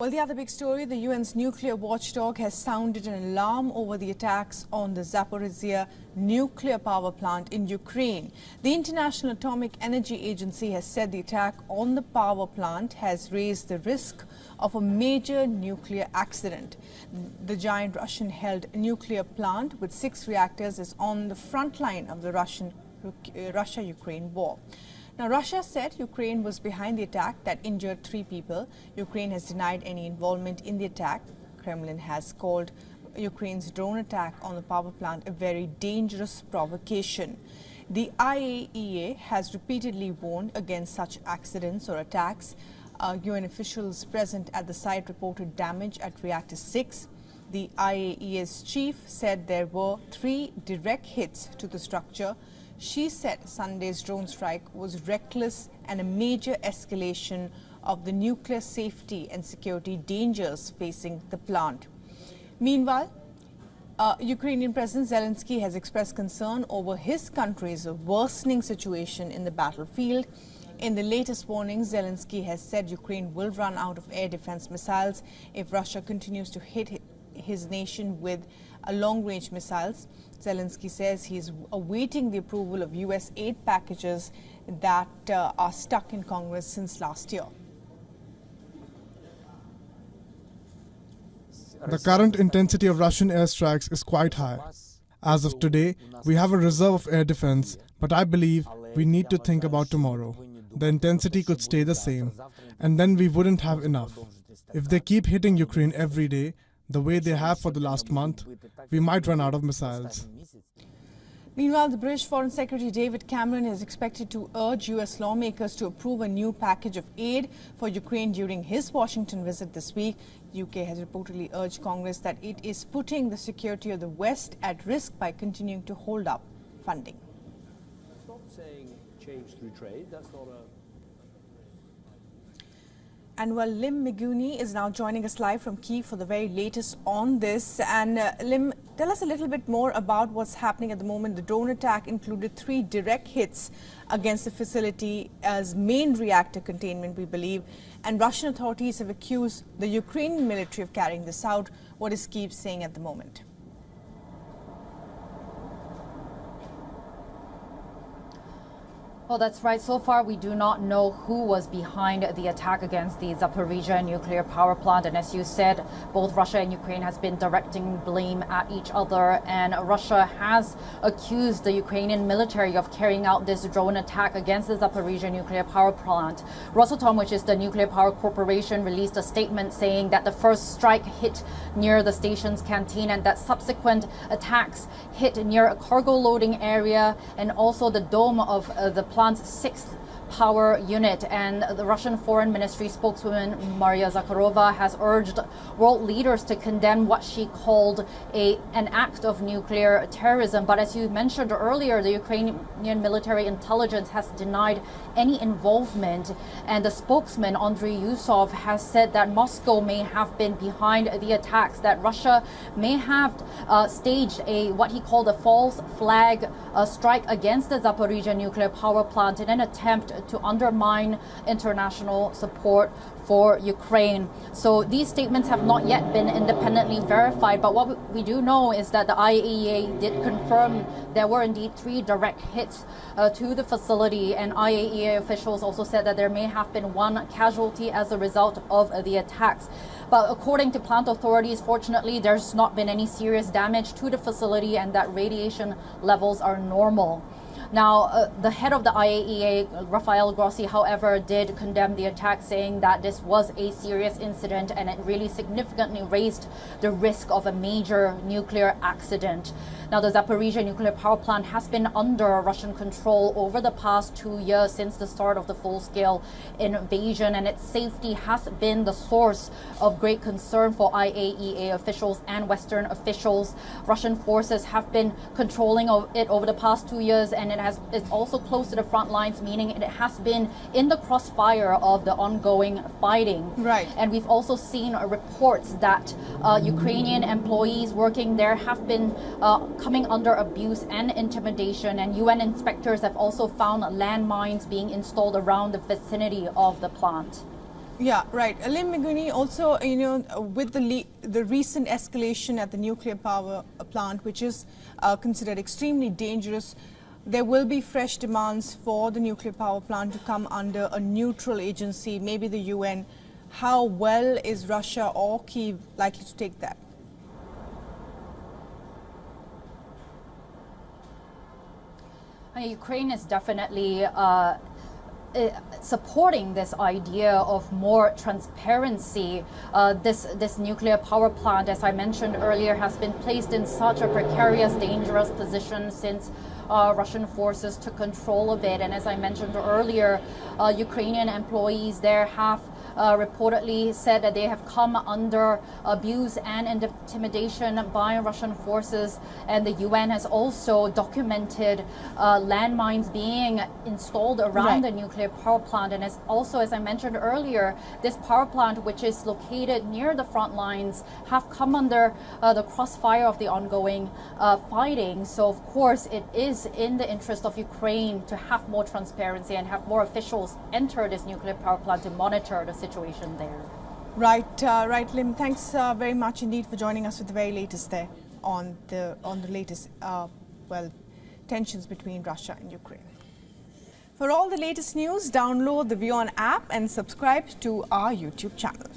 Well, the other big story, the UN's nuclear watchdog has sounded an alarm over the attacks on the Zaporizhzhia nuclear power plant in Ukraine. The International Atomic Energy Agency has said the attack on the power plant has raised the risk of a major nuclear accident. The giant Russian-held nuclear plant with 6 reactors is on the front line of the Russia-Ukraine war. Now, Russia said Ukraine was behind the attack that injured 3 people. Ukraine has denied any involvement in the attack. Kremlin has called Ukraine's drone attack on the power plant a very dangerous provocation. The IAEA has repeatedly warned against such accidents or attacks. UN officials present at the site reported damage at Reactor 6. The IAEA's chief said there were 3 direct hits to the structure. She said Sunday's drone strike was reckless and a major escalation of the nuclear safety and security dangers facing the plant. Meanwhile, Ukrainian President Zelensky has expressed concern over his country's worsening situation in the battlefield. In the latest warning, Zelensky has said Ukraine will run out of air defense missiles if Russia continues to hit his nation with long-range missiles. Zelensky says he's awaiting the approval of U.S. aid packages that are stuck in Congress since last year. The current intensity of Russian airstrikes is quite high. As of today, we have a reserve of air defense, but I believe we need to think about tomorrow. The intensity could stay the same, and then we wouldn't have enough. If they keep hitting Ukraine every day, the way they have for the last month, we might run out of missiles. Meanwhile, the British Foreign Secretary David Cameron is expected to urge U.S. lawmakers to approve a new package of aid for Ukraine during his Washington visit this week. The UK has reportedly urged Congress that it is putting the security of the West at risk by continuing to hold up funding. Stop saying change through trade. That's not a... And well, Lim Miguni is now joining us live from Kyiv for the very latest on this. And Lim, tell us a little bit more about what's happening at the moment. The drone attack included 3 direct hits against the facility as main reactor containment, we believe. And Russian authorities have accused the Ukrainian military of carrying this out. What is Kyiv saying at the moment? Well, that's right. So far, we do not know who was behind the attack against the Zaporizhzhia nuclear power plant. And as you said, both Russia and Ukraine has been directing blame at each other. And Russia has accused the Ukrainian military of carrying out this drone attack against the Zaporizhzhia nuclear power plant. Rosatom, which is the nuclear power corporation, released a statement saying that the first strike hit near the station's canteen and that subsequent attacks hit near a cargo loading area and also the dome of the plant's 6th power unit. And the Russian Foreign Ministry spokeswoman Maria Zakharova has urged world leaders to condemn what she called an act of nuclear terrorism. But as you mentioned earlier, the Ukrainian military intelligence has denied any involvement, and the spokesman Andriy Yusov has said that Moscow may have been behind the attacks, that Russia may have staged what he called a false flag strike against the Zaporizhzhia nuclear power plant in an attempt to undermine international support for Ukraine. So these statements have not yet been independently verified, but what we do know is that the IAEA did confirm there were indeed 3 direct hits to the facility, and IAEA officials also said that there may have been 1 casualty as a result of the attacks. But according to plant authorities, fortunately, there's not been any serious damage to the facility and that radiation levels are normal. Now, the head of the IAEA, Rafael Grossi, however, did condemn the attack, saying that this was a serious incident and it really significantly raised the risk of a major nuclear accident. Now, the Zaporizhzhia nuclear power plant has been under Russian control over the past 2 years since the start of the full-scale invasion, and its safety has been the source of great concern for IAEA officials and Western officials. Russian forces have been controlling it over the past 2 years, and it's also close to the front lines, meaning it has been in the crossfire of the ongoing fighting. Right. And we've also seen reports that Ukrainian employees working there have been coming under abuse and intimidation, and UN inspectors have also found landmines being installed around the vicinity of the plant. Yeah, right. Lim Miguni, also, with the recent escalation at the nuclear power plant, which is considered extremely dangerous, there will be fresh demands for the nuclear power plant to come under a neutral agency, maybe the UN. How well is Russia or Kyiv likely to take that? Ukraine is definitely supporting this idea of more transparency. This nuclear power plant, as I mentioned earlier, has been placed in such a precarious, dangerous position since Russian forces took control of it. And as I mentioned earlier, Ukrainian employees there have reportedly said that they have come under abuse and intimidation by Russian forces, and the UN has also documented landmines being installed around the nuclear power plant. And as I mentioned earlier, this power plant, which is located near the front lines, have come under the crossfire of the ongoing fighting. So of course it is in the interest of Ukraine to have more transparency and have more officials enter this nuclear power plant to monitor the situation there. Right, Lim. Thanks very much indeed for joining us with the very latest there on the latest tensions between Russia and Ukraine. For all the latest news, download the WION app and subscribe to our YouTube channel.